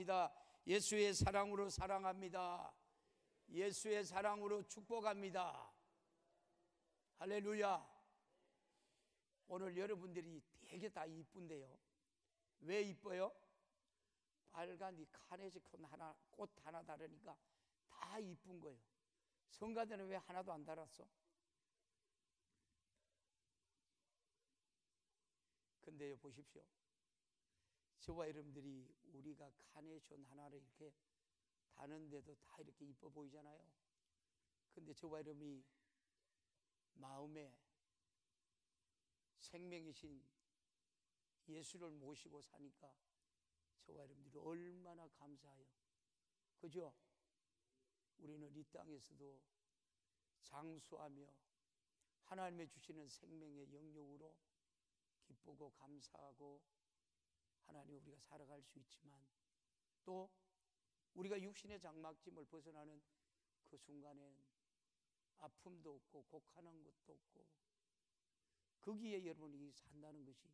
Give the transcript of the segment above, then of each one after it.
축복합니다. 예수의 사랑으로 사랑합니다. 예수의 사랑으로 축복합니다. 할렐루야. 오늘 여러분들이 되게 다 이쁜데요. 왜 이뻐요? 빨간 이 카네지 꽃 하나 다르니까 다 이쁜 거예요. 성가대는 왜 하나도 안 달았어? 근데요, 보십시오. 저와 여러분들이 우리가 카네이션 하나를 이렇게 다는데도 다 이렇게 이뻐 보이잖아요. 근데 저와 여러분이 마음에 생명이신 예수를 모시고 사니까 저와 여러분들이 얼마나 감사해요. 그죠? 우리는 이 땅에서도 장수하며 하나님의 주시는 생명의 영역으로 기쁘고 감사하고 하나님 우리가 살아갈 수 있지만, 또 우리가 육신의 장막짐을 벗어나는 그 순간엔 아픔도 없고 곡하는 것도 없고, 거기에 여러분이 산다는 것이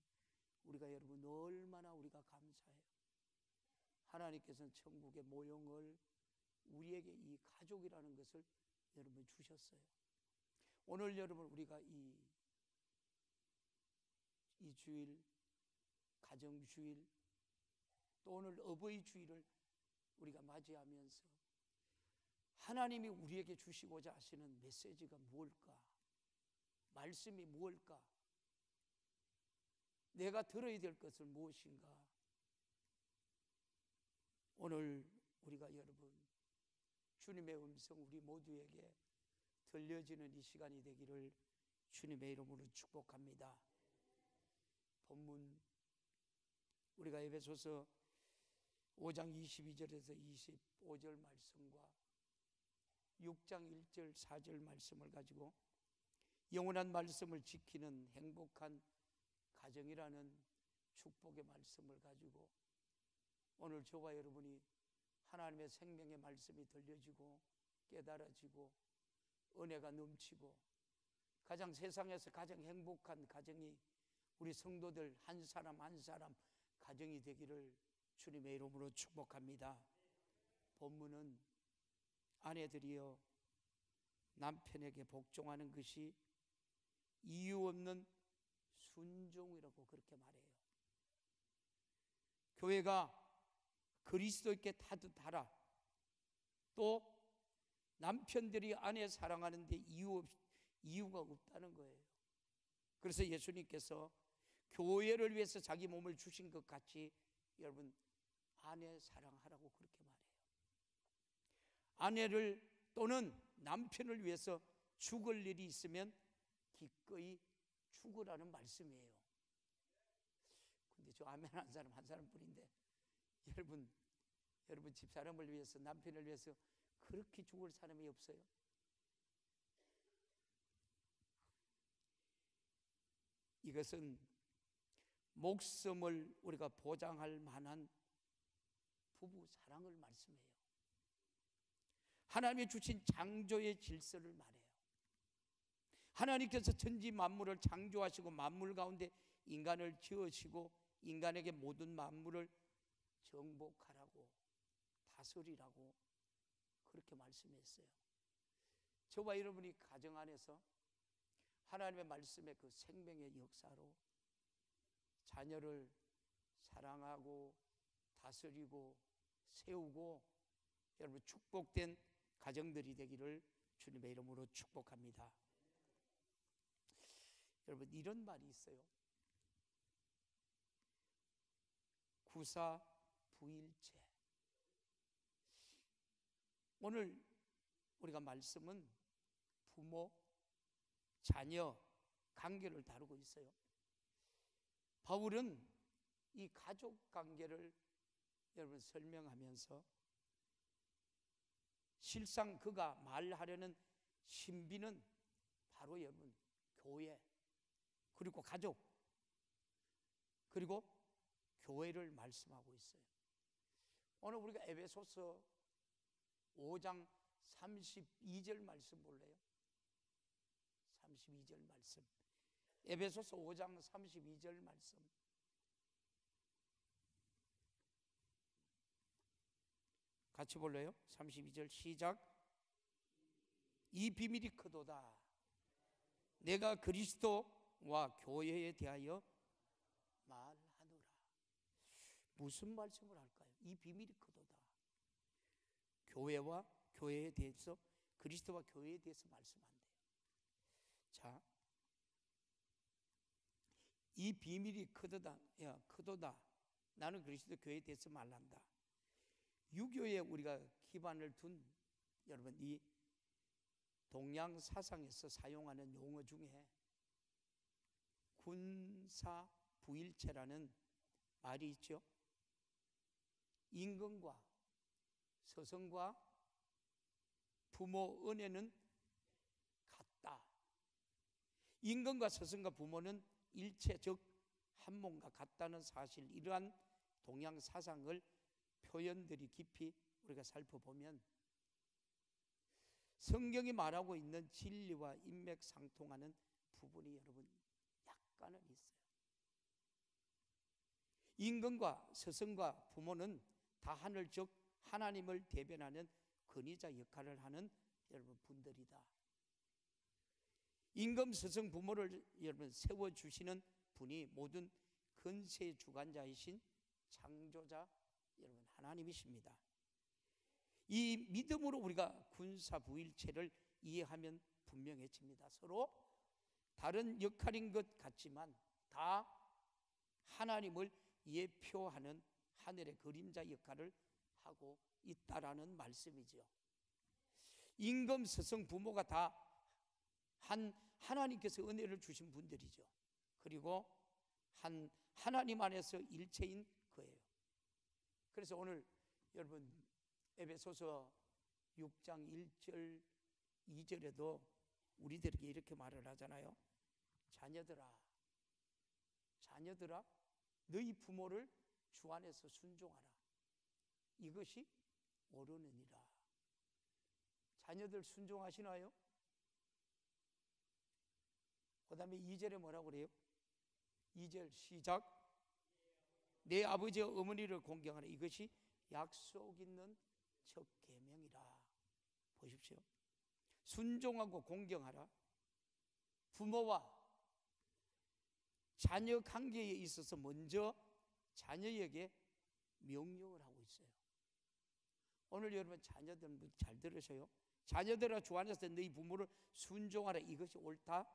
우리가 여러분 얼마나 우리가 감사해요. 하나님께서는 천국의 모형을 우리에게 이 가족이라는 것을 여러분 주셨어요. 오늘 여러분 우리가 이 주일 가정주일, 또 오늘 어버이 주일을 우리가 맞이하면서 하나님이 우리에게 주시고자 하시는 메시지가 무엇일까? 말씀이 무엇일까? 내가 들어야 될 것은 무엇인가? 오늘 우리가 여러분 주님의 음성 우리 모두에게 들려지는 이 시간이 되기를 주님의 이름으로 축복합니다. 본문 우리가 에베소서 5장 22절에서 25절 말씀과 6장 1절 4절 말씀을 가지고 영원한 말씀을 지키는 행복한 가정이라는 축복의 말씀을 가지고 오늘 저와 여러분이 하나님의 생명의 말씀이 들려지고 깨달아지고 은혜가 넘치고 가장 세상에서 가장 행복한 가정이 우리 성도들 한 사람 한 사람 가정이 되기를 주님의 이름으로 축복합니다. 본문은 아내들이여 남편에게 복종하는 것이 이유 없는 순종이라고 그렇게 말해요. 교회가 그리스도께 타듯하라. 또 남편들이 아내 사랑하는데 이유가 없다는 거예요. 그래서 예수님께서 교회를 위해서 자기 몸을 주신 것 같이 여러분 아내 사랑하라고 그렇게 말해요. 아내를 또는 남편을 위해서 죽을 일이 있으면 기꺼이 죽으라는 말씀이에요. 근데 저 아멘 한 사람 한 사람뿐인데 여러분 집사람을 위해서 남편을 위해서 그렇게 죽을 사람이 없어요? 이것은 목숨을 우리가 보장할 만한 부부 사랑을 말씀해요. 하나님이 주신 창조의 질서를 말해요. 하나님께서 천지 만물을 창조하시고 만물 가운데 인간을 지으시고 인간에게 모든 만물을 정복하라고 다스리라고 그렇게 말씀했어요. 저와 여러분이 가정 안에서 하나님의 말씀의 그 생명의 역사로 자녀를 사랑하고 다스리고 세우고 여러분 축복된 가정들이 되기를 주님의 이름으로 축복합니다. 여러분 이런 말이 있어요. 구사부일체. 오늘 우리가 말씀은 부모, 자녀 관계를 다루고 있어요. 바울은 이 가족 관계를 여러분 설명하면서 실상 그가 말하려는 신비는 바로 여러분 교회 그리고 가족 그리고 교회를 말씀하고 있어요. 오늘 우리가 에베소서 5장 32절 말씀 볼래요? 32절 말씀. 에베소서 5장 32절 말씀. 같이 볼래요? 32절 시작. 이 비밀이 크도다. 내가 그리스도와 교회에 대하여 말하노라. 무슨 말씀을 할까요? 이 비밀이 크도다. 교회와 교회에 대해서, 그리스도와 교회에 대해서 말씀한대요. 자, 이 비밀이 크도다. 야, 크도다. 나는 그리스도 교회에 대해서 말한다. 유교에 우리가 기반을 둔, 여러분, 이 동양 사상에서 사용하는 용어 중에 군사 부일체라는 말이 있죠. 임금과 서성과 부모 은혜는 같다. 임금과 서성과 부모는 일체, 즉 한 몸과 같다는 사실, 이러한 동양 사상을 표현들이 깊이 우리가 살펴보면 성경이 말하고 있는 진리와 인맥상통하는 부분이 여러분 약간은 있어요. 임금과 서성과 부모는 다 하늘, 즉 하나님을 대변하는 근위자 역할을 하는 여러분 분들이다. 임금, 서성, 부모를 여러분 세워주시는 분이 모든 근세의 주관자이신 창조자 여러분 하나님이십니다. 이 믿음으로 우리가 군사부일체를 이해하면 분명해집니다. 서로 다른 역할인 것 같지만 다 하나님을 예표하는 하늘의 그림자 역할을 하고 있다라는 말씀이죠. 임금, 서성, 부모가 다 하나님께서 은혜를 주신 분들이죠. 그리고 하나님 안에서 일체인 거예요. 그래서 오늘 여러분 에베소서 6장 1절 2절에도 우리들에게 이렇게 말을 하잖아요. 자녀들아 너희 부모를 주 안에서 순종하라. 이것이 옳으느니라. 자녀들 순종하시나요? 그 다음에 2절에 뭐라고 그래요? 2절 시작. 내 아버지와 어머니를 공경하라. 이것이 약속 있는 첫 계명이라. 보십시오. 순종하고 공경하라. 부모와 자녀 관계에 있어서 먼저 자녀에게 명령을 하고 있어요. 오늘 여러분 자녀들 잘 들으셔요. 자녀들아 주 안에서 너희 부모를 순종하라. 이것이 옳다.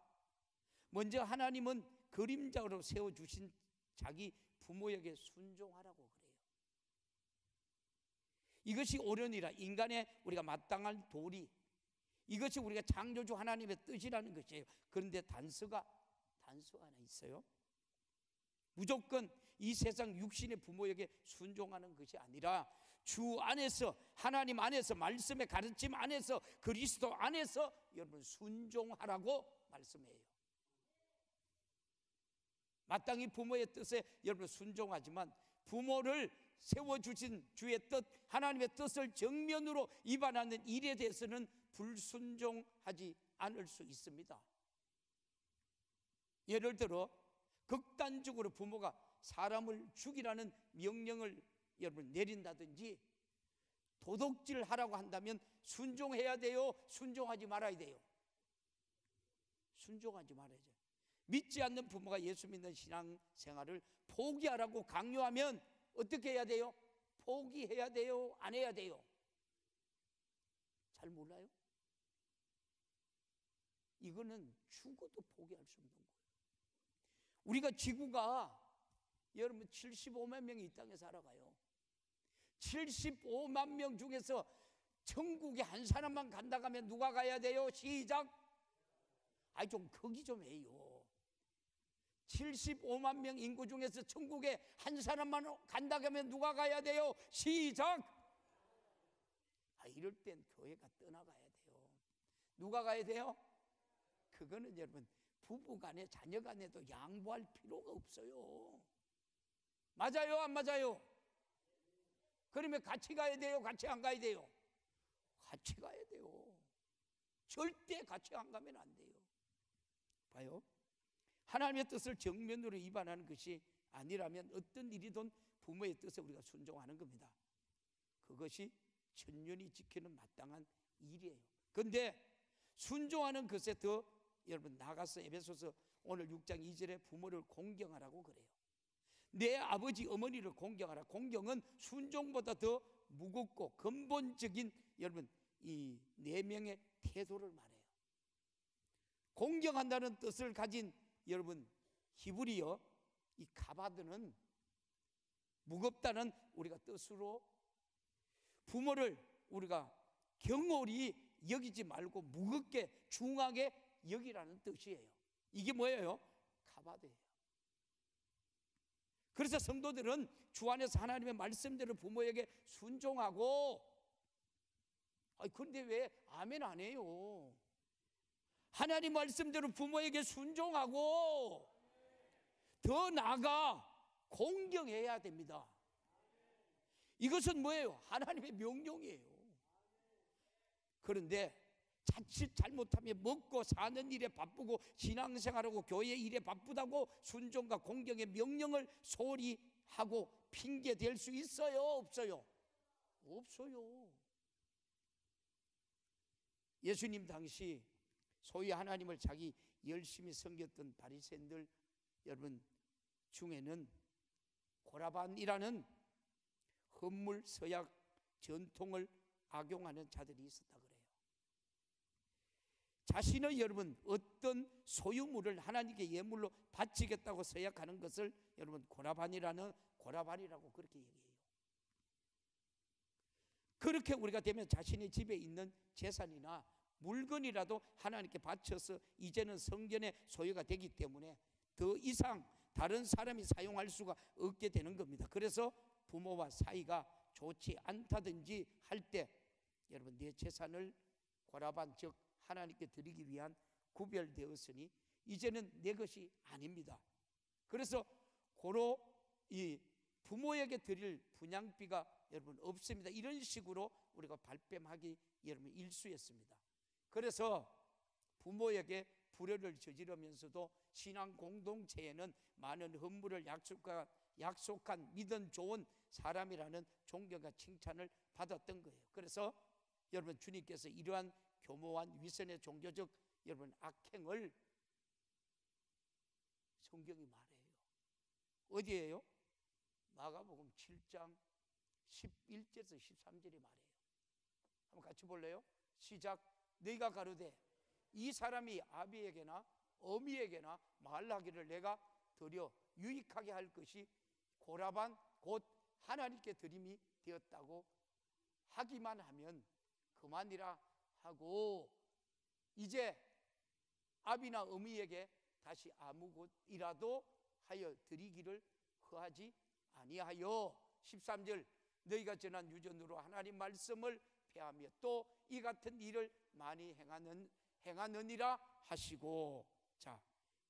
먼저 하나님은 그림자로 세워주신 자기 부모에게 순종하라고 그래요. 이것이 옳으니라. 인간의 우리가 마땅할 도리, 이것이 우리가 창조주 하나님의 뜻이라는 것이에요. 그런데 단서가 하나 있어요. 무조건 이 세상 육신의 부모에게 순종하는 것이 아니라 주 안에서, 하나님 안에서, 말씀의 가르침 안에서, 그리스도 안에서 여러분 순종하라고 말씀해요. 마땅히 부모의 뜻에 여러분 순종하지만 부모를 세워주신 주의 뜻, 하나님의 뜻을 정면으로 위반하는 일에 대해서는 불순종하지 않을 수 있습니다. 예를 들어 극단적으로 부모가 사람을 죽이라는 명령을 여러분 내린다든지 도둑질하라고 한다면 순종해야 돼요? 순종하지 말아야 돼요? 순종하지 말아야죠. 믿지 않는 부모가 예수 믿는 신앙생활을 포기하라고 강요하면 어떻게 해야 돼요? 포기해야 돼요? 안 해야 돼요? 잘 몰라요? 이거는 죽어도 포기할 수 없는 거예요. 우리가 지구가 여러분 75만 명이 이 땅에 살아가요. 75만 명 중에서 천국에 한 사람만 간다고 하면 누가 가야 돼요? 시작. 아니 좀 크기 좀 해요. 75만 명 인구 중에서 천국에 한 사람만 간다고 하면 누가 가야 돼요? 시작. 이럴 땐 교회가 떠나가야 돼요. 누가 가야 돼요? 그거는 여러분 부부간에 자녀간에도 양보할 필요가 없어요. 맞아요? 안 맞아요? 그러면 같이 가야 돼요? 같이 안 가야 돼요? 같이 가야 돼요. 절대 같이 안 가면 안 돼요. 봐요. 하나님의 뜻을 정면으로 위반하는 것이 아니라면 어떤 일이든 부모의 뜻에 우리가 순종하는 겁니다. 그것이 천년이 지키는 마땅한 일이에요. 그런데 순종하는 것에 더 여러분 나가서 에베소서 오늘 6장 2절에 부모를 공경하라고 그래요. 내 아버지 어머니를 공경하라. 공경은 순종보다 더 무겁고 근본적인 여러분 이 내명의 태도를 말해요. 공경한다는 뜻을 가진 여러분 히브리어 이 가바드는 무겁다는 우리가 뜻으로 부모를 우리가 경홀히 여기지 말고 무겁게 중하게 여기라는 뜻이에요. 이게 뭐예요? 가바드예요. 그래서 성도들은 주 안에서 하나님의 말씀대로 부모에게 순종하고, 그런데 왜 아멘 안 해요? 하나님 말씀대로 부모에게 순종하고 더 나아가 공경해야 됩니다. 이것은 뭐예요? 하나님의 명령이에요. 그런데 자칫 잘못하면 먹고 사는 일에 바쁘고 신앙생활하고 교회 일에 바쁘다고 순종과 공경의 명령을 소홀히 하고 핑계 댈 수 있어요? 없어요? 없어요. 예수님 당시 소위 하나님을 자기 열심히 섬겼던 바리새인들 여러분 중에는 고라반이라는 헌물 서약 전통을 악용하는 자들이 있었다 그래요. 자신의 여러분 어떤 소유물을 하나님께 예물로 바치겠다고 서약하는 것을 여러분 고라반이라고 그렇게 얘기해요. 그렇게 우리가 되면 자신의 집에 있는 재산이나 물건이라도 하나님께 바쳐서 이제는 성전의 소유가 되기 때문에 더 이상 다른 사람이 사용할 수가 없게 되는 겁니다. 그래서 부모와 사이가 좋지 않다든지 할 때 여러분 내 재산을 고라반 즉 하나님께 드리기 위한 구별되었으니 이제는 내 것이 아닙니다. 그래서 고로 이 부모에게 드릴 분양비가 여러분 없습니다. 이런 식으로 우리가 발뺌하기 여러분 일쑤였습니다. 그래서 부모에게 불효를 저지르면서도 신앙 공동체에는 많은 헌물을 약속한 믿음 좋은 사람이라는 존경과 칭찬을 받았던 거예요. 그래서 여러분 주님께서 이러한 교모한 위선의 종교적 여러분 악행을 성경이 말해요. 어디에요? 마가복음 7장 11절에서 13절이 말해요. 한번 같이 볼래요? 시작. 너희가 가로되 이 사람이 아비에게나 어미에게나 말하기를 내가 드려 유익하게 할 것이 고라반 곧 하나님께 드림이 되었다고 하기만 하면 그만이라 하고 이제 아비나 어미에게 다시 아무 곳이라도 하여 드리기를 허하지 아니하여 13절 너희가 전한 유전으로 하나님 말씀을 폐하며 또 이 같은 일을 많이 행하느니라 하시고. 자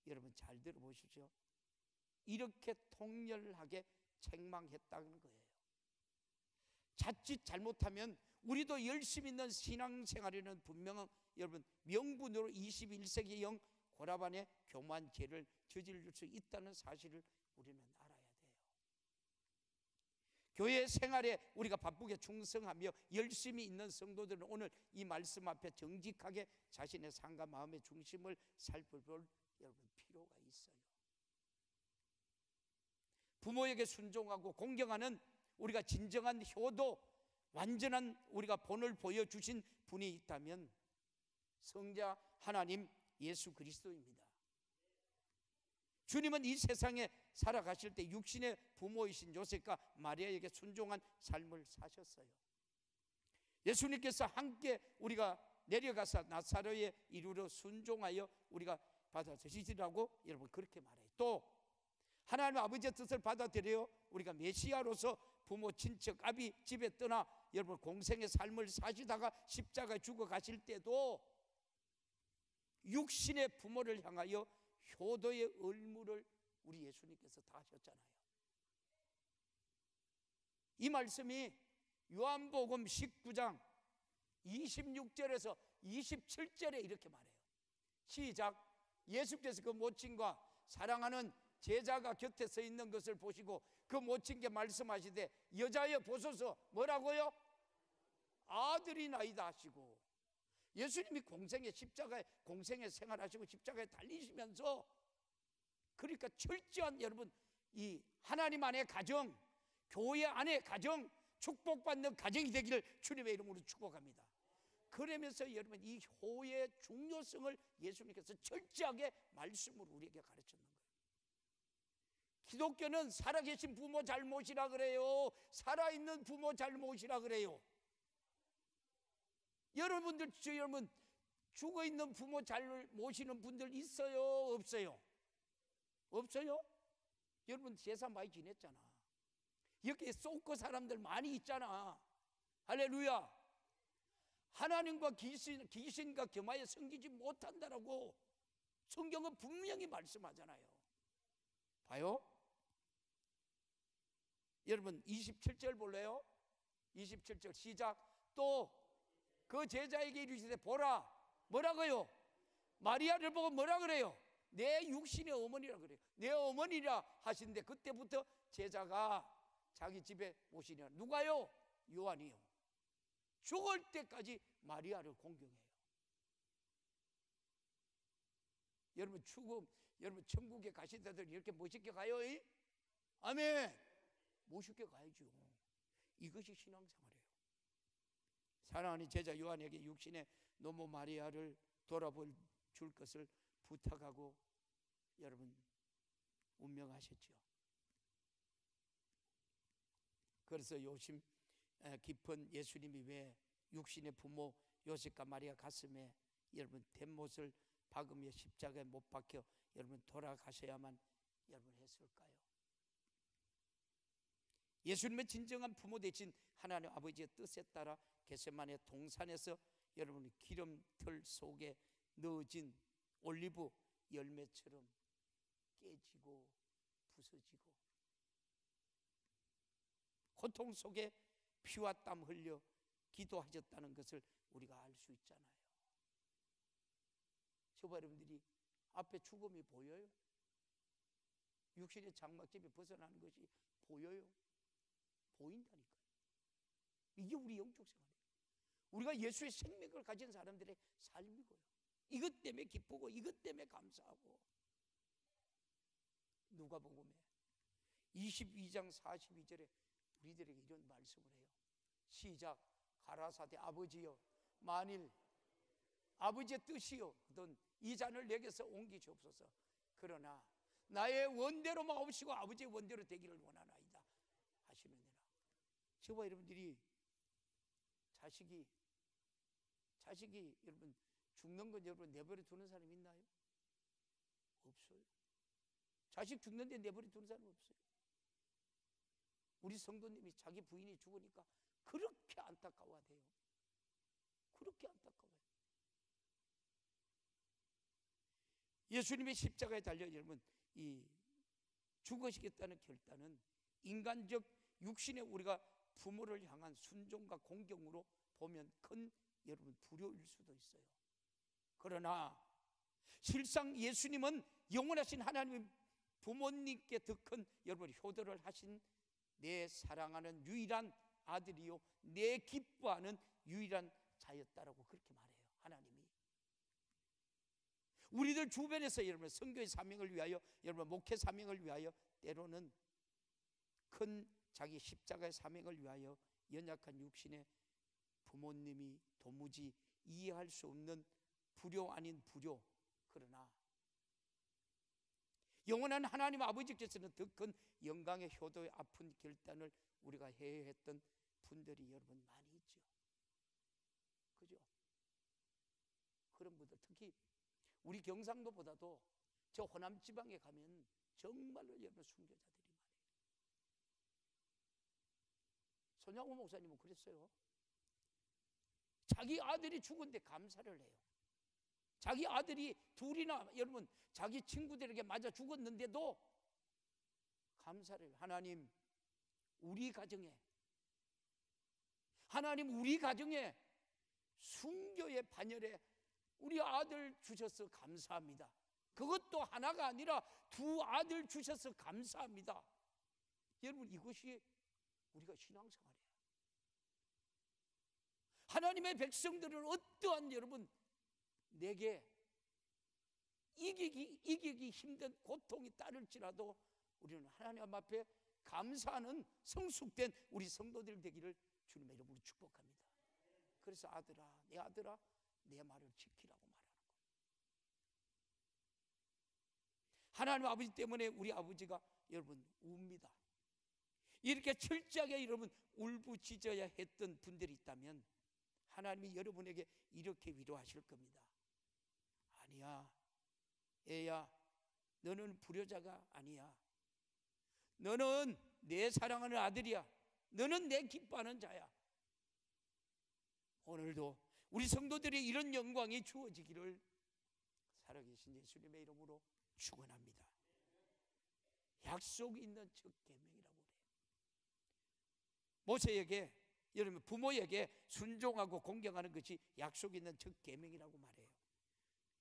여러분 잘 들어보십시오. 이렇게 통렬하게 책망했다는 거예요. 자칫 잘못하면 우리도 열심히 있는 신앙생활에는 분명한 여러분 명분으로 21세기형 고라반의 교만 죄를 저지를 수 있다는 사실을 우리는 알아야 돼요. 교회 생활에 우리가 바쁘게 충성하며 열심히 있는 성도들은 오늘 이 말씀 앞에 정직하게 자신의 삶과 마음의 중심을 살펴볼 여러분 필요가 있어요. 부모에게 순종하고 공경하는 우리가 진정한 효도, 완전한 우리가 본을 보여주신 분이 있다면 성자 하나님 예수 그리스도입니다. 주님은 이 세상에 살아가실 때 육신의 부모이신 요셉과 마리아에게 순종한 삶을 사셨어요. 예수님께서 함께 우리가 내려가서 나사로에 이르러 순종하여 우리가 받아들이시라고 여러분 그렇게 말해요. 또 하나님 아버지의 뜻을 받아들여 우리가 메시아로서 부모 친척 아비 집에 떠나 여러분 공생의 삶을 사시다가 십자가에 죽어 가실 때도 육신의 부모를 향하여 효도의 의무를 우리 예수님께서 다 하셨잖아요. 이 말씀이 요한복음 19장 26절에서 27절에 이렇게 말해요. 시작. 예수께서 그 모친과 사랑하는 제자가 곁에 서 있는 것을 보시고 그 모친께 말씀하시되 여자여 보소서. 뭐라고요? 아들이 나이다 하시고, 예수님이 공생의 십자가에 공생의 생활하시고 십자가에 달리시면서, 그러니까 철저한 여러분 이 하나님 안의 가정, 교회 안의 가정, 축복받는 가정이 되기를 주님의 이름으로 축복합니다. 그러면서 여러분 이 효의 중요성을 예수님께서 철저하게 말씀으로 우리에게 가르쳤는 거예요. 기독교는 살아계신 부모 잘 모시라 그래요. 살아있는 부모 잘 모시라 그래요. 여러분들, 여러분 죽어있는 부모 잘 모시는 분들 있어요? 없어요? 없어요? 여러분 제사 많이 지냈잖아. 여기에 쏘고 사람들 많이 있잖아. 할렐루야. 하나님과 귀신과 겸하여 섬기지 못한다라고 성경은 분명히 말씀하잖아요. 봐요. 여러분 27절 볼래요? 27절 시작. 또 그 제자에게 이르시되 보라. 뭐라고요? 마리아를 보고 뭐라 그래요? 내 육신의 어머니라 그래요. 내 어머니라 하시는데, 그때부터 제자가 자기 집에 오시냐. 누가요? 요한이요. 죽을 때까지 마리아를 공경해요. 여러분 죽음, 여러분 천국에 가신 자들 이렇게 멋있게 가요? 아멘. 멋있게 가야죠. 이것이 신앙생활이에요. 사랑하는 제자 요한에게 육신의 노모 마리아를 돌아볼 줄 것을 부탁하고 여러분 운명하셨죠. 그래서 요심 깊은 예수님이 왜 육신의 부모 요셉과 마리아 가슴에 여러분 된 못을 박으며 십자가에 못 박혀 여러분 돌아가셔야만 여러분 했을까요? 예수님의 진정한 부모 되신 하나님 아버지의 뜻에 따라 겟세마네 동산에서 여러분 기름틀 속에 넣어진 올리브 열매처럼 깨지고 부서지고 고통 속에 피와 땀 흘려 기도하셨다는 것을 우리가 알 수 있잖아요. 저와 여러분들이 앞에 죽음이 보여요? 육신의 장막집이 벗어나는 것이 보여요? 보인다니까요. 이게 우리 영적 생활이에요. 우리가 예수의 생명을 가진 사람들의 삶이고요. 이것 때문에 기쁘고 이것 때문에 감사하고. 누가복음에 22장 42절에 우리들에게 이런 말씀을 해요. 시작. 가라사대 아버지여, 만일 아버지의 뜻이요 든 이 잔을 내게서 옮기시옵소서. 그러나 나의 원대로 마옵시고 아버지의 원대로 되기를 원하나이다 하시느니라. 저와 여러분들이 자식이 여러분 죽는 건 여러분 내버려 두는 사람 있나요? 없어요. 자식 죽는데 내버려 두는 사람 없어요. 우리 성도님이 자기 부인이 죽으니까 그렇게 안타까워해요. 그렇게 안타까워요. 예수님의 십자가에 달려 여러분 이 죽으시겠다는 결단은 인간적 육신의 우리가 부모를 향한 순종과 공경으로 보면 큰 여러분 불효일 수도 있어요. 그러나 실상 예수님은 영원하신 하나님 부모님께 더 큰 여러분 효도를 하신 내 사랑하는 유일한 아들이요 내 기뻐하는 유일한 자였다라고 그렇게 말해요. 하나님이 우리들 주변에서 여러분 선교의 사명을 위하여 여러분 목회 사명을 위하여 때로는 큰 자기 십자가의 사명을 위하여 연약한 육신의 부모님이 도무지 이해할 수 없는 불효 아닌 불효, 그러나 영원한 하나님 아버지께서는 더 큰 영광의 효도의 아픈 결단을 우리가 해야 했던 분들이 여러분 많이 있죠. 그죠? 그런 분들 특히 우리 경상도보다도 저 호남 지방에 가면 정말로 여러분 순교자들이 많아요. 손양호 목사님은 그랬어요. 자기 아들이 죽은데 감사를 해요. 자기 아들이 둘이나 여러분 자기 친구들에게 맞아 죽었는데도 감사를 해요. 하나님 우리 가정에 순교의 반열에 우리 아들 주셔서 감사합니다. 그것도 하나가 아니라 두 아들 주셔서 감사합니다. 여러분 이것이 우리가 신앙생활이에요. 하나님의 백성들은 어떠한 여러분 내게 이기기 힘든 고통이 따를지라도 우리는 하나님 앞에 감사하는 성숙된 우리 성도들 되기를 주님의 이름으로 축복합니다. 그래서 내 아들아 내 말을 지키라고 말하는 거예요. 하나님 아버지 때문에 우리 아버지가 여러분 웁니다. 이렇게 철저하게 여러분 울부짖어야 했던 분들이 있다면 하나님이 여러분에게 이렇게 위로하실 겁니다. 아니야, 애야, 너는 불효자가 아니야. 너는 내 사랑하는 아들이야. 너는 내 기뻐하는 자야. 오늘도 우리 성도들이 이런 영광이 주어지기를 살아계신 예수님의 이름으로 축원합니다. 약속이 있는 첫 계명이라고 그래요. 모세에게, 여러분 부모에게 순종하고 공경하는 것이 약속 있는 첫 계명이라고 말해요.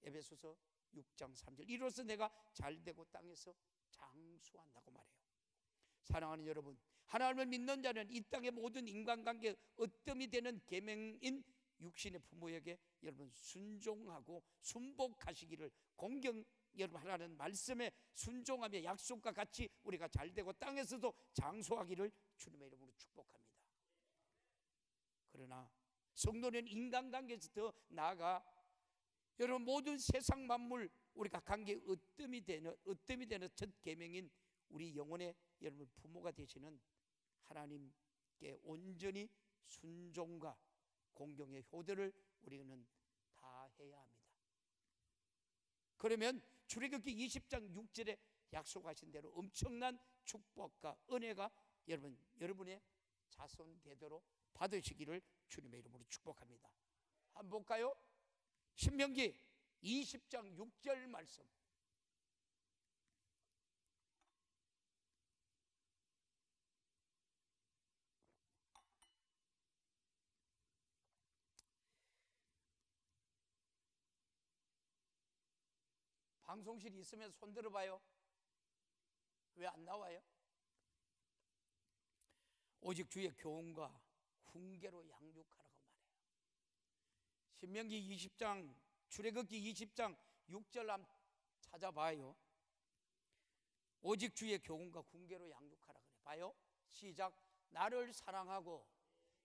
에베소서 6장 3절, 이로써 내가 잘되고 땅에서 장수한다고 말해요. 사랑하는 여러분, 하나님을 믿는 자는 이 땅의 모든 인간관계 으뜸이 되는 계명인 육신의 부모에게 여러분 순종하고 순복하시기를, 공경 여러분 하라는 말씀에 순종하며 약속과 같이 우리가 잘되고 땅에서도 장수하기를 주님의 이름으로 축복합니다. 그러나 성도는 인간관계에서 더 나아가 여러분 모든 세상 만물 우리가 관계 으뜸이 되는 첫 계명인 우리 영혼의 여러분 부모가 되시는 하나님께 온전히 순종과 공경의 효도를 우리는 다 해야 합니다. 그러면 출애굽기 20장 6절에 약속하신 대로 엄청난 축복과 은혜가 여러분의 자손 대대로 받으시기를 주님의 이름으로 축복합니다. 한번 볼까요? 신명기 20장 6절 말씀. 방송실이 있으면 손 들어봐요. 왜 안 나와요? 오직 주의 교훈과 훈계로 양육하라고 말해요. 신명기 20장, 출애굽기 20장 6절 한번 찾아봐요. 오직 주의 교훈과 훈계로 양육하라 그래. 봐요. 시작. 나를 사랑하고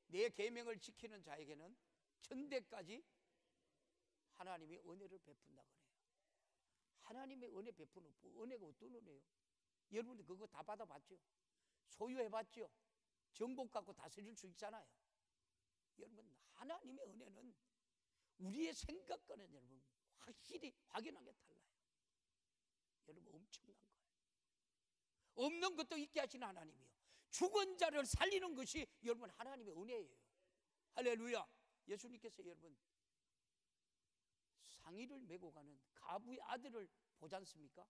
내 계명을 지키는 자에게는 천대까지 하나님이 은혜를 베푼다 그래요. 하나님의 은혜 베푸는 은혜가 어떤 은혜예요? 여러분들 그거 다 받아봤죠? 소유해봤죠? 정복 갖고 다스릴 수 있잖아요. 여러분 하나님의 은혜는 우리의 생각과는 여러분 확실히 확연하게 달라요. 여러분 엄청난 거예요. 없는 것도 있게 하시는 하나님이요, 죽은 자를 살리는 것이 여러분 하나님의 은혜예요. 할렐루야. 예수님께서 여러분 상의를 메고 가는 가부의 아들을 보지 않습니까?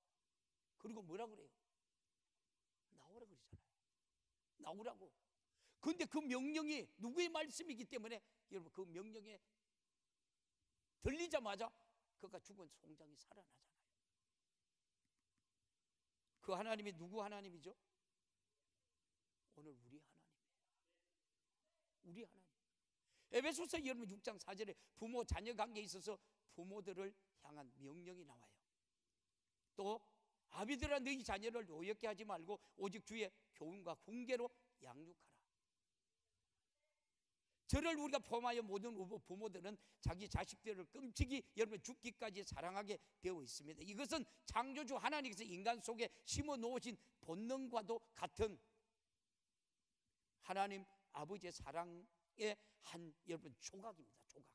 그리고 뭐라 그래요? 나오라 그러잖아요. 나오라고. 근데 그 명령이 누구의 말씀이기 때문에 여러분 그 명령에 들리자마자 그가 죽은 송장이 살아나잖아요. 그 하나님이 누구 하나님이죠? 오늘 우리 하나님이에요. 우리 하나님. 에베소서 여러분 6장 4절에 부모 자녀 관계에 있어서 부모들을 향한 명령이 나와요. 또 아비들아 너희 자녀를 노엽게 하지 말고 오직 주의 교훈과 훈계로 양육하라. 저를 우리가 포함하여 모든 부모들은 자기 자식들을 끔찍이 여러분 죽기까지 사랑하게 되어 있습니다. 이것은 창조주 하나님께서 인간 속에 심어 놓으신 본능과도 같은 하나님 아버지의 사랑의 한 여러분 조각입니다. 조각.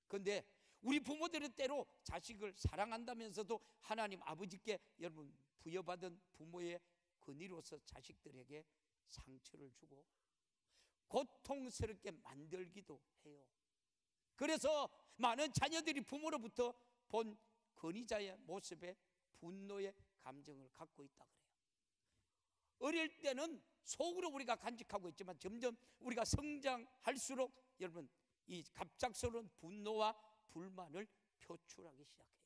그런데 우리 부모들은 때로 자식을 사랑한다면서도 하나님 아버지께 여러분 부여받은 부모의 권위로서 자식들에게 상처를 주고 고통스럽게 만들기도 해요. 그래서 많은 자녀들이 부모로부터 본 권위자의 모습에 분노의 감정을 갖고 있다 그래요. 어릴 때는 속으로 우리가 간직하고 있지만 점점 우리가 성장할수록 여러분 이 갑작스러운 분노와 불만을 표출하기 시작해요.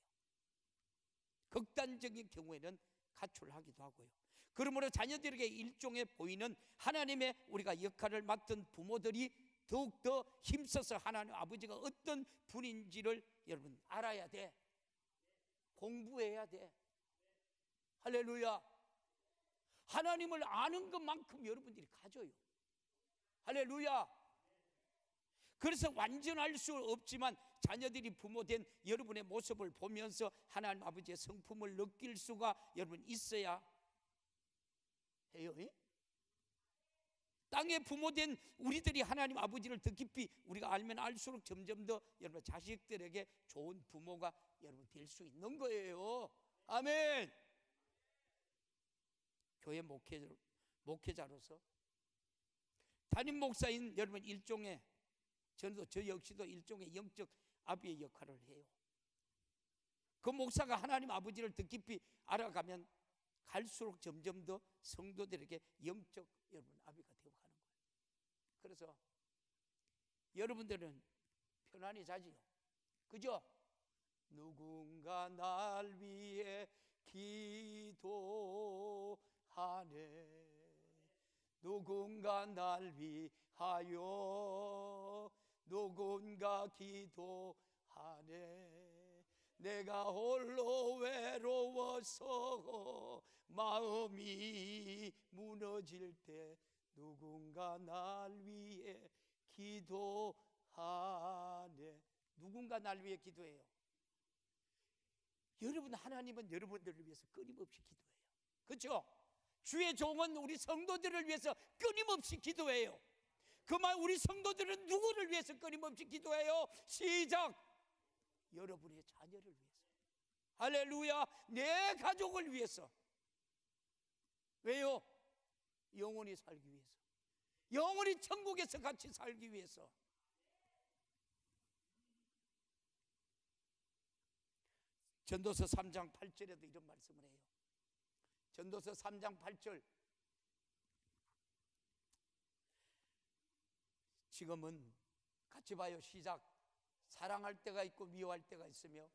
극단적인 경우에는 가출하기도 하고요. 그러므로 자녀들에게 일종의 보이는 하나님의 우리가 역할을 맡은 부모들이 더욱더 힘써서 하나님 아버지가 어떤 분인지를 여러분 알아야 돼. 공부해야 돼. 할렐루야. 하나님을 아는 것만큼 여러분들이 가져요. 할렐루야. 그래서 완전할 수 없지만 자녀들이 부모된 여러분의 모습을 보면서 하나님 아버지의 성품을 느낄 수가 여러분 있어야 해요. 땅에 부모된 우리들이 하나님 아버지를 더 깊이 우리가 알면 알수록 점점 더 여러분 자식들에게 좋은 부모가 여러분 될 수 있는 거예요. 아멘. 교회 목회자로서 담임 목사인 여러분 일종의 저 역시도 일종의 영적 아비의 역할을 해요. 그 목사가 하나님 아버지를 더 깊이 알아가면 갈수록 점점 더 성도들에게 영적 여러분 아비가 되어가는 거예요. 그래서 여러분들은 편안히 자지요. 그죠? 누군가 날 위해 기도하네. 누군가 날 위하여 누군가 기도하네. 내가 홀로 외로워서 마음이 무너질 때 누군가 날 위해 기도하네. 누군가 날 위해 기도해요. 여러분, 하나님은 여러분들을 위해서 끊임없이 기도해요. 그렇죠? 주의 종은 우리 성도들을 위해서 끊임없이 기도해요. 그만 우리 성도들은 누구를 위해서 끊임없이 기도해요? 시작! 여러분의 자녀를 위해서. 할렐루야. 내 가족을 위해서. 왜요? 영원히 살기 위해서. 영원히 천국에서 같이 살기 위해서. 전도서 3장 8절에도 이런 말씀을 해요. 전도서 3장 8절. 지금은 같이 봐요. 시작. 사랑할 때가 있고 미워할 때가 있으며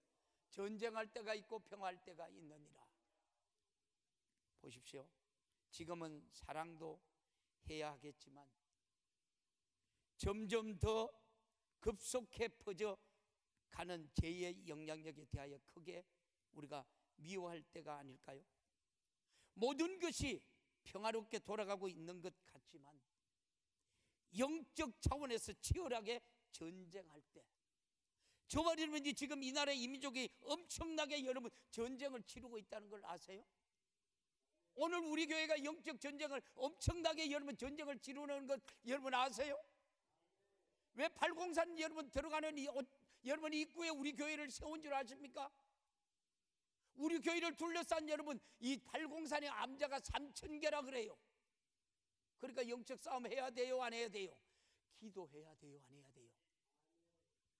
전쟁할 때가 있고 평화할 때가 있느니라. 보십시오. 지금은 사랑도 해야 하겠지만 점점 더 급속해 퍼져 가는 죄의 영향력에 대하여 크게 우리가 미워할 때가 아닐까요? 모든 것이 평화롭게 돌아가고 있는 것 같지만 영적 차원에서 치열하게 전쟁할 때, 저 말이면 지금 이 나라의 이민족이 엄청나게 여러분 전쟁을 치르고 있다는 걸 아세요? 오늘 우리 교회가 영적 전쟁을 엄청나게 여러분 전쟁을 치르는 것 여러분 아세요? 왜 팔공산 여러분 들어가는 여러분 입구에 우리 교회를 세운 줄 아십니까? 우리 교회를 둘러싼 여러분 이 팔공산의 암자가 3,000개라 그래요. 그러니까 영적 싸움 해야 돼요, 안 해야 돼요? 기도해야 돼요, 안 해야 돼요?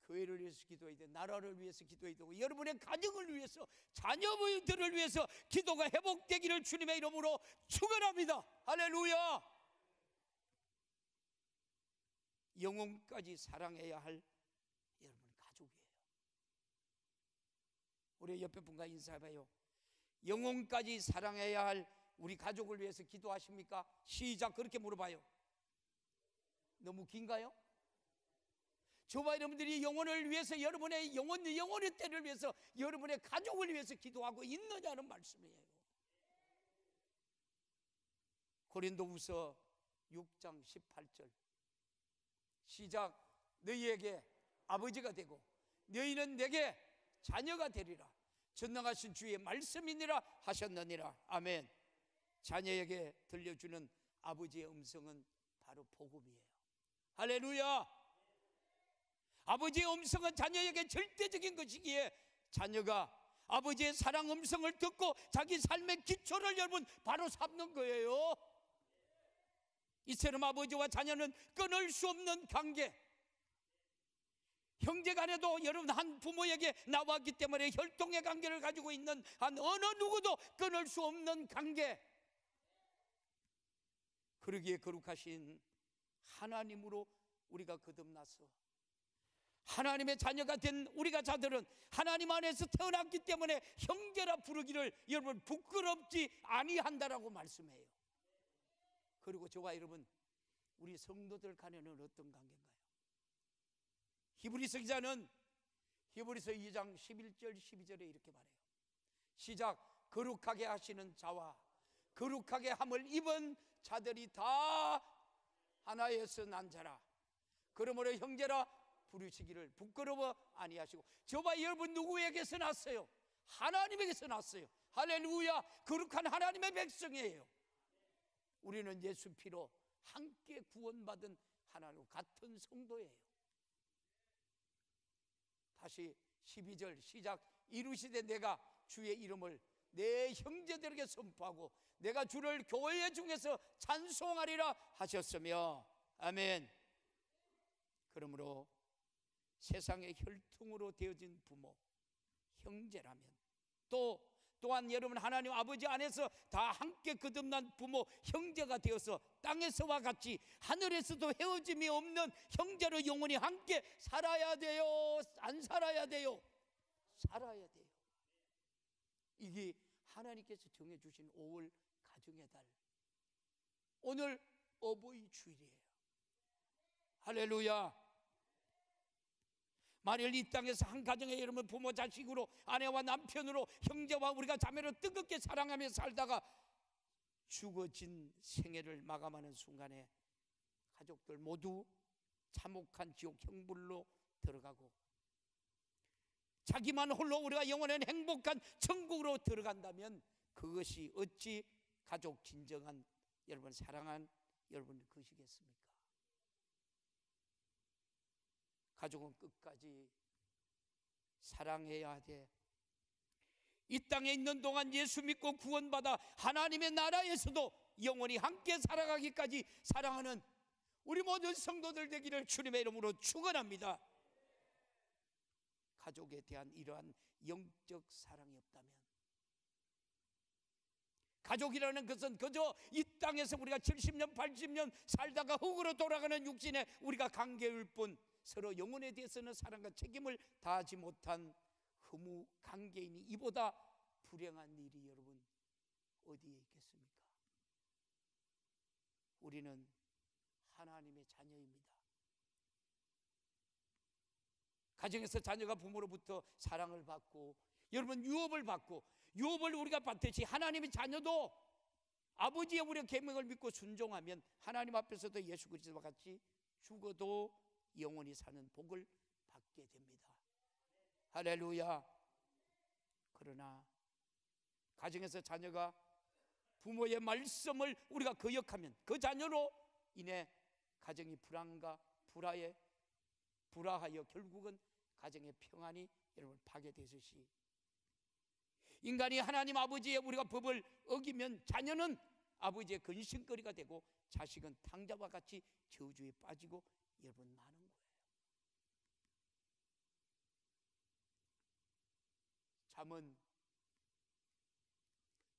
교회를 위해서 기도해야 돼요. 나라를 위해서 기도해야 되고 여러분의 가정을 위해서, 자녀들을 위해서 기도가 회복되기를 주님의 이름으로 축원합니다. 할렐루야. 영혼까지 사랑해야 할 여러분 가족이에요. 우리 옆에 분과 인사해봐요. 영혼까지 사랑해야 할 우리 가족을 위해서 기도하십니까? 시작. 그렇게 물어봐요. 너무 긴가요? 저와 여러분들이 영혼을 위해서, 여러분의 영혼의 때를 위해서, 여러분의 가족을 위해서 기도하고 있느냐는 말씀이에요. 고린도후서 6장 18절 시작. 너희에게 아버지가 되고 너희는 내게 자녀가 되리라. 전능하신 주의 말씀이니라 하셨느니라. 아멘. 자녀에게 들려주는 아버지의 음성은 바로 복음이에요. 할렐루야. 아버지의 음성은 자녀에게 절대적인 것이기에 자녀가 아버지의 사랑 음성을 듣고 자기 삶의 기초를 여러분 바로 삼는 거예요. 이처럼 아버지와 자녀는 끊을 수 없는 관계. 형제간에도 여러분 한 부모에게 나왔기 때문에 혈통의 관계를 가지고 있는 한 어느 누구도 끊을 수 없는 관계. 그러기에 거룩하신 하나님으로 우리가 거듭나서 하나님의 자녀가 된 우리가 자들은 하나님 안에서 태어났기 때문에 형제라 부르기를 여러분 부끄럽지 아니한다라고 말씀해요. 그리고 저와 여러분 우리 성도들 간에는 어떤 관계인가요? 히브리서 기자는 히브리서 2장 11절 12절에 이렇게 말해요. 시작. 거룩하게 하시는 자와 거룩하게 함을 입은 자들이 다 하나에서 난 자라. 그러므로 형제라 부르시기를 부끄러워 아니하시고. 저와 여러분 누구에게서 났어요? 하나님에게서 났어요. 할렐루야. 거룩한 하나님의 백성이에요. 우리는 예수 피로 함께 구원받은 하나님과 같은 성도예요. 다시 12절 시작. 이루시되 내가 주의 이름을 내 형제들에게 선포하고 내가 주를 교회 중에서 찬송하리라 하셨으며. 아멘. 그러므로 세상의 혈통으로 되어진 부모, 형제라면 또한 여러분 하나님 아버지 안에서 다 함께 거듭난 부모, 형제가 되어서 땅에서와 같이 하늘에서도 헤어짐이 없는 형제로 영원히 함께 살아야 돼요? 안 살아야 돼요? 살아야 돼요. 이게 하나님께서 정해주신 5월 가정의 달, 오늘 어버이 주일이에요. 할렐루야. 만일 이 땅에서 한 가정의 여러분 부모 자식으로 아내와 남편으로 형제와 우리가 자매로 뜨겁게 사랑하며 살다가 죽어진 생애를 마감하는 순간에 가족들 모두 참혹한 지옥 형불로 들어가고 자기만 홀로 우리가 영원한 행복한 천국으로 들어간다면 그것이 어찌 가족 진정한 여러분 사랑한 여러분 것이겠습니까? 가족은 끝까지 사랑해야 돼. 이 땅에 있는 동안 예수 믿고 구원받아 하나님의 나라에서도 영원히 함께 살아가기까지 사랑하는 우리 모든 성도들 되기를 주님의 이름으로 축원합니다. 가족에 대한 이러한 영적 사랑이 없다면, 가족이라는 것은 그저 이 땅에서 우리가 70년 80년 살다가 흙으로 돌아가는 육신의 우리가 관계일 뿐 서로 영혼에 대해서는 사랑과 책임을 다하지 못한 허무 관계이니 이보다 불행한 일이 여러분 어디에 있겠습니까? 우리는 하나님의 자녀입니다. 가정에서 자녀가 부모로부터 사랑을 받고 여러분 유업을 받고 유업을 우리가 받듯이 하나님의 자녀도 아버지의 우리의 계명을 믿고 순종하면 하나님 앞에서도 예수 그리스도와 같이 죽어도 영원히 사는 복을 받게 됩니다. 할렐루야. 그러나 가정에서 자녀가 부모의 말씀을 우리가 거역하면 그 자녀로 인해 가정이 불화하여 결국은 가정의 평안이 여러분 파괴되듯이 인간이 하나님 아버지의 우리가 법을 어기면 자녀는 아버지의 근심거리가 되고 자식은 탕자와 같이 저주에 빠지고 여러분 많은 거예요. 잠언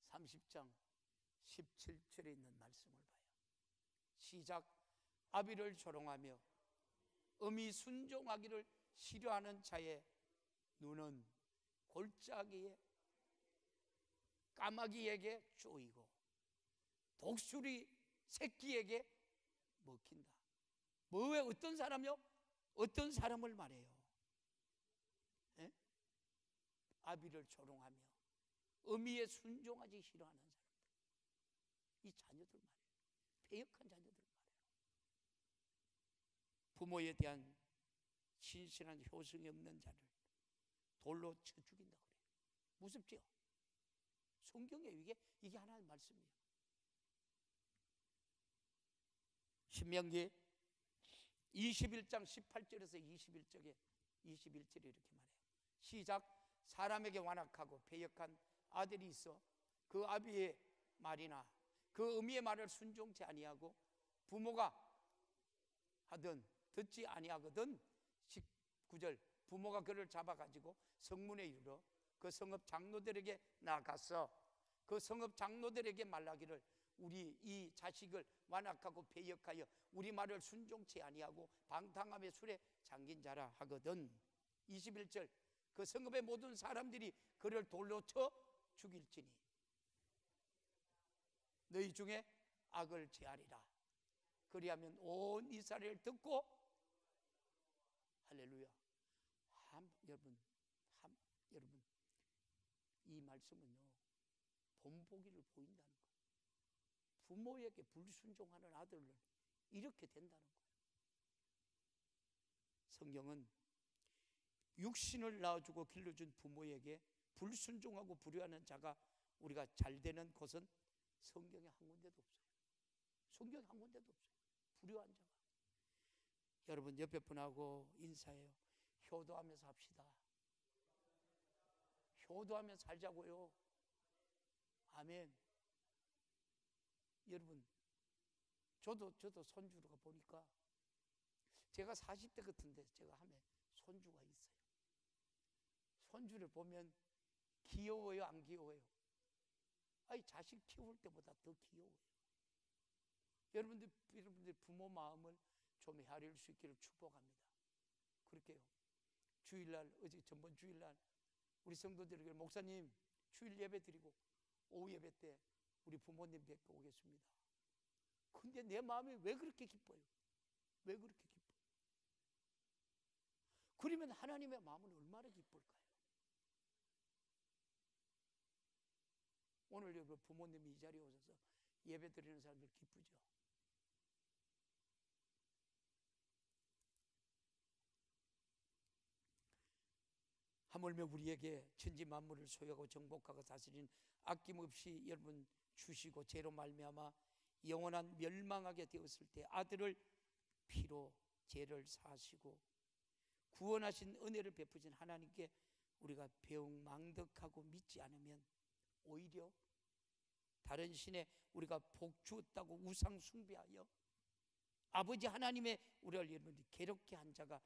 30장 17절에 있는 말씀을 봐요. 시작. 아비를 조롱하며 엄히 순종하기를 싫어하는 자의 눈은 골짜기에 까마귀에게 쪼이고 독수리 새끼에게 먹힌다. 왜 어떤 사람이요? 어떤 사람을 말해요? 에? 아비를 조롱하며 어미에 순종하지 싫어하는 사람들, 이 자녀들 말이에요. 패역한 자녀들 말이에요. 부모에 대한 신실한 효성이 없는 자를 돌로 쳐 죽인다 그래요. 무섭죠? 성경에 이게 하나의 말씀이에요. 신명기 21장 18절에서 21절에 이렇게 말해요. 시작. 사람에게 완악하고 패역한 아들이 있어 그 아비의 말이나 그 어미의 말을 순종치 아니하고 부모가 하든 듣지 아니하거든. 19절. 부모가 그를 잡아가지고 성문에 이르러 그 성읍 장로들에게 나가서 그 성읍 장로들에게 말하기를 우리 이 자식을 완악하고 패역하여 우리 말을 순종치 아니하고 방탕함의 술에 잠긴 자라 하거든. 21절. 그 성읍의 모든 사람들이 그를 돌로 쳐 죽일지니 너희 중에 악을 제하리라. 그리하면 온 이스라엘 듣고 할렐루야 여러분, 여러분, 이 말씀은요, 본보기를 보인다는 거예요. 부모에게 불순종하는 아들은 이렇게 된다는 거예요. 성경은 육신을 낳아주고 길러준 부모에게 불순종하고 불효하는 자가 우리가 잘 되는 것은 성경에 한 군데도 없어요. 성경에 한 군데도 없어요. 불효한 자가. 여러분, 옆에 분하고 인사해요. 효도하면서 합시다. 효도하면서 살자고요. 아멘. 여러분, 저도 손주가 보니까 제가 40대 같은데 제가 하면 손주가 있어요. 손주를 보면 귀여워요, 안 귀여워요? 아니, 자식 키울 때보다 더 귀여워요. 여러분들 부모 마음을 좀 헤아릴 수 있기를 축복합니다. 그렇게요. 주일날, 어제 전번 주일날 우리 성도들에게 목사님 주일 예배 드리고 오후 예배 때 우리 부모님 뵙고 오겠습니다. 근데 내 마음이 왜 그렇게 기뻐요? 왜 그렇게 기뻐요? 그러면 하나님의 마음은 얼마나 기쁠까요? 오늘 여러분 부모님이 이 자리에 오셔서 예배 드리는 사람들 기쁘죠? 하물며 우리에게 천지 만물을 소유하고 정복하고 다스리는 아낌없이 여러분 주시고 죄로 말미암아 영원한 멸망하게 되었을 때 아들을 피로 죄를 사하시고 구원하신 은혜를 베푸신 하나님께 우리가 배웅망덕하고 믿지 않으면 오히려 다른 신에 우리가 복 주었다고 우상 숭배하여 아버지 하나님의 우리를 여러분이 괴롭게 한 자가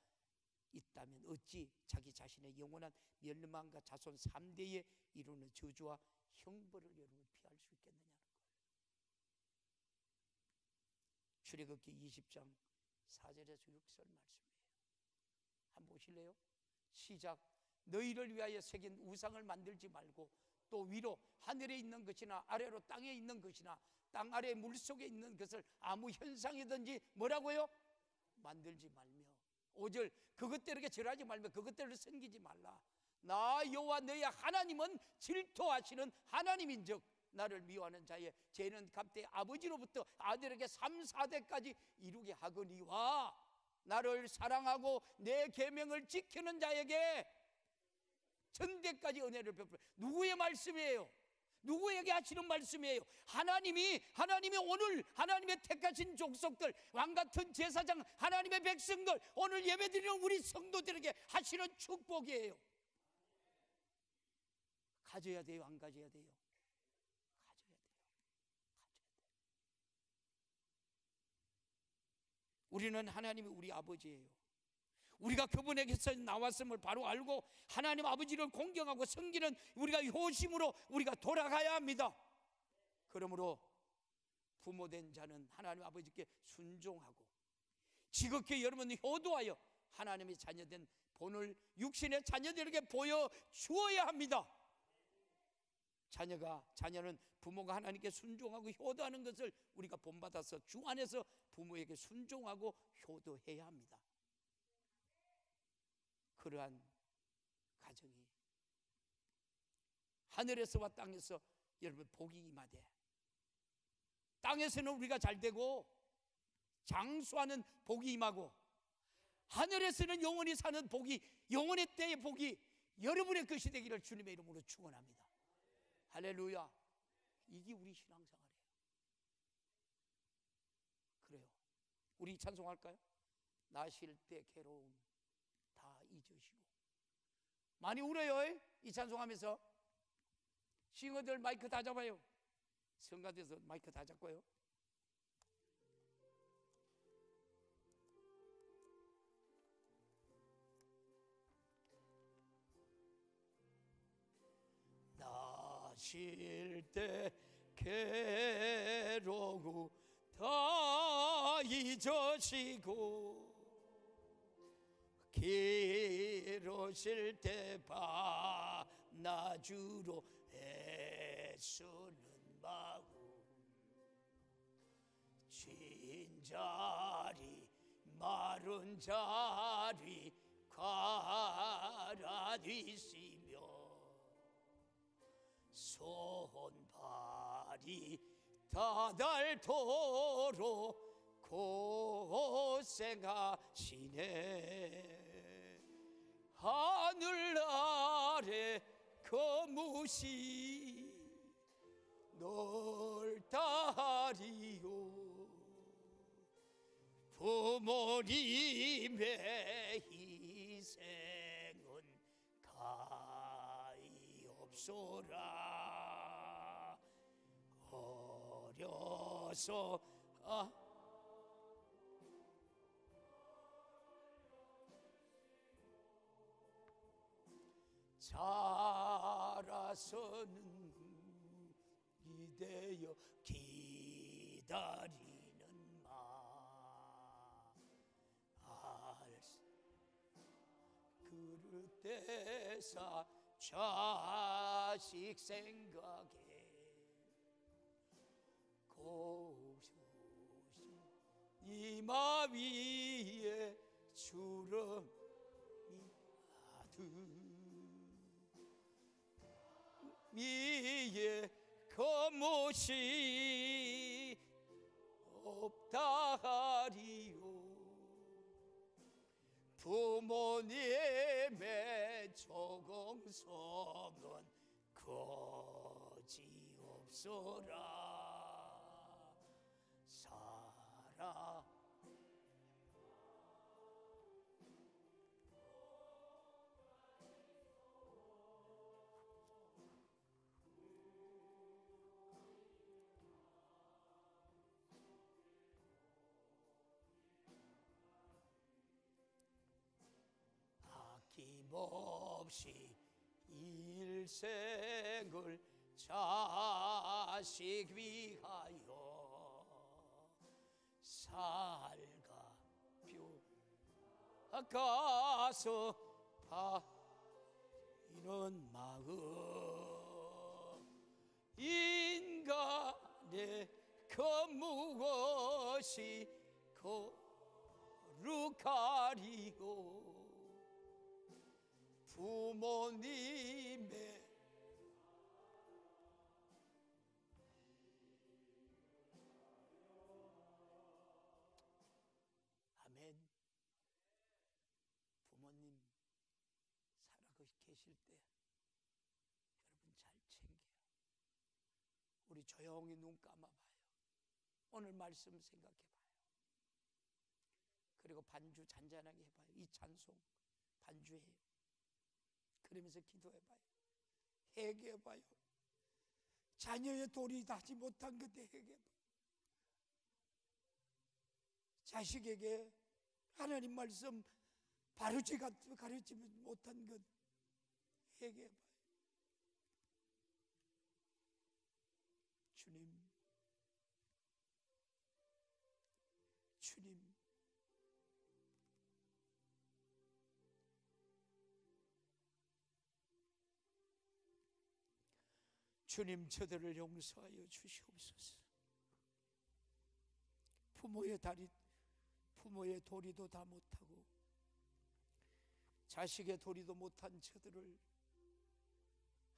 있다면 어찌 자기 자신의 영원한 멸망과 자손 3대에 이루는 저주와 형벌을 여러분 피할 수 있겠느냐는 거예요. 출애굽기 20장 4절에서 6절 말씀이에요. 한번 보실래요? 시작. 너희를 위하여 새긴 우상을 만들지 말고 또 위로 하늘에 있는 것이나 아래로 땅에 있는 것이나 땅 아래 물속에 있는 것을 아무 현상이든지 뭐라고요? 만들지 말며 5절 그것들에게 절하지 말며 그것들을 섬기지 말라. 나 여호와 너희 하나님은 질투하시는 하나님인즉 나를 미워하는 자의 죄는 값대 아버지로부터 아들에게 3, 4대까지 이루게 하거니와 나를 사랑하고 내 계명을 지키는 자에게 전대까지 은혜를 베풀어. 누구의 말씀이에요? 누구에게 하시는 말씀이에요? 하나님이 오늘 하나님의 택하신 족속들, 왕같은 제사장, 하나님의 백성들, 오늘 예배드리는 우리 성도들에게 하시는 축복이에요. 가져야 돼요? 안 가져야 돼요? 가져야 돼요. 우리는 하나님이 우리 아버지예요. 우리가 그분에게서 나왔음을 바로 알고 하나님 아버지를 공경하고 섬기는 우리가 효심으로 우리가 돌아가야 합니다. 그러므로 부모된 자는 하나님 아버지께 순종하고 지극히 여러분이 효도하여 하나님의 자녀된 본을 육신의 자녀들에게 보여주어야 합니다. 자녀는 부모가 하나님께 순종하고 효도하는 것을 우리가 본받아서 주 안에서 부모에게 순종하고 효도해야 합니다. 그러한 가정이 하늘에서와 땅에서 여러분 복이 임하되 땅에서는 우리가 잘 되고 장수하는 복이 임하고 하늘에서는 영원히 사는 복이 영원의 때의 복이 여러분의 것이 되기를 주님의 이름으로 축원합니다. 할렐루야. 이게 우리 신앙생활이에요. 그래요. 우리 찬송할까요? 나 쉴 때 괴로움 다 잊으시고. 많이 울어요. 이 찬송하면서 싱어들 마이크 다 잡아요. 성가대에서 마이크 다 잡고요. 나 쉴 때 괴로움 다 잊으시고 길으실 때 밤낮으로 애쓰는 마음 진 자리 마른 자리 가라디시며 손발이 다닳도록 고생하시네. 하늘 아래 거무시 넓다리요. 부모님의 희생은 가엾소라. 어려서 자라서는 기대어 기다리는 말 그릇대사 자식 생각에 고우신 이마 위에 주름이 위에 거무시 없다하리요. 부모님의 조공성은 거지없어라. 살아 아낌없이 일생을 자식 위하여 살가벼가서 파이는 마음 인간의 그 무엇이 거룩하리요. 부모님의 아멘. 부모님 살아 계실 때 여러분 잘 챙겨요. 우리 조용히 눈 감아봐요. 오늘 말씀 생각해봐요. 그리고 반주 잔잔하게 해봐요. 이 찬송 반주해요. 그러면서 기도해봐요. 회개해봐요. 자녀의 도리 하지 못한 것에 회개해봐요. 자식에게 하나님 말씀 바르지 가르치지 못한 것 회개해봐요. 주님, 주님, 주님, 저들을 용서하여 주시옵소서. 부모의 도리도 다 못하고 자식의 도리도 못한 저들을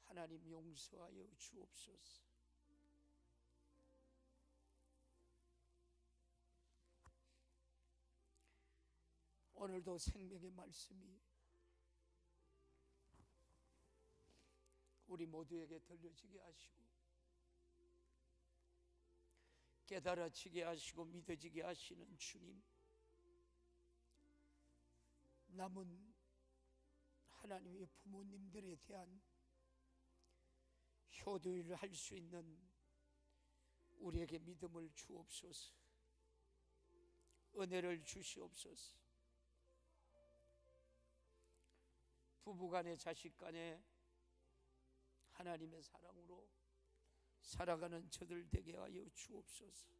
하나님 용서하여 주옵소서. 오늘도 생명의 말씀이 우리 모두에게 들려지게 하시고 깨달아지게 하시고 믿어지게 하시는 주님, 남은 하나님의 부모님들에 대한 효도를 할 수 있는 우리에게 믿음을 주옵소서. 은혜를 주시옵소서. 부부간에 자식간에 하나님의 사랑으로 살아가는 저들 되게 하여 주옵소서.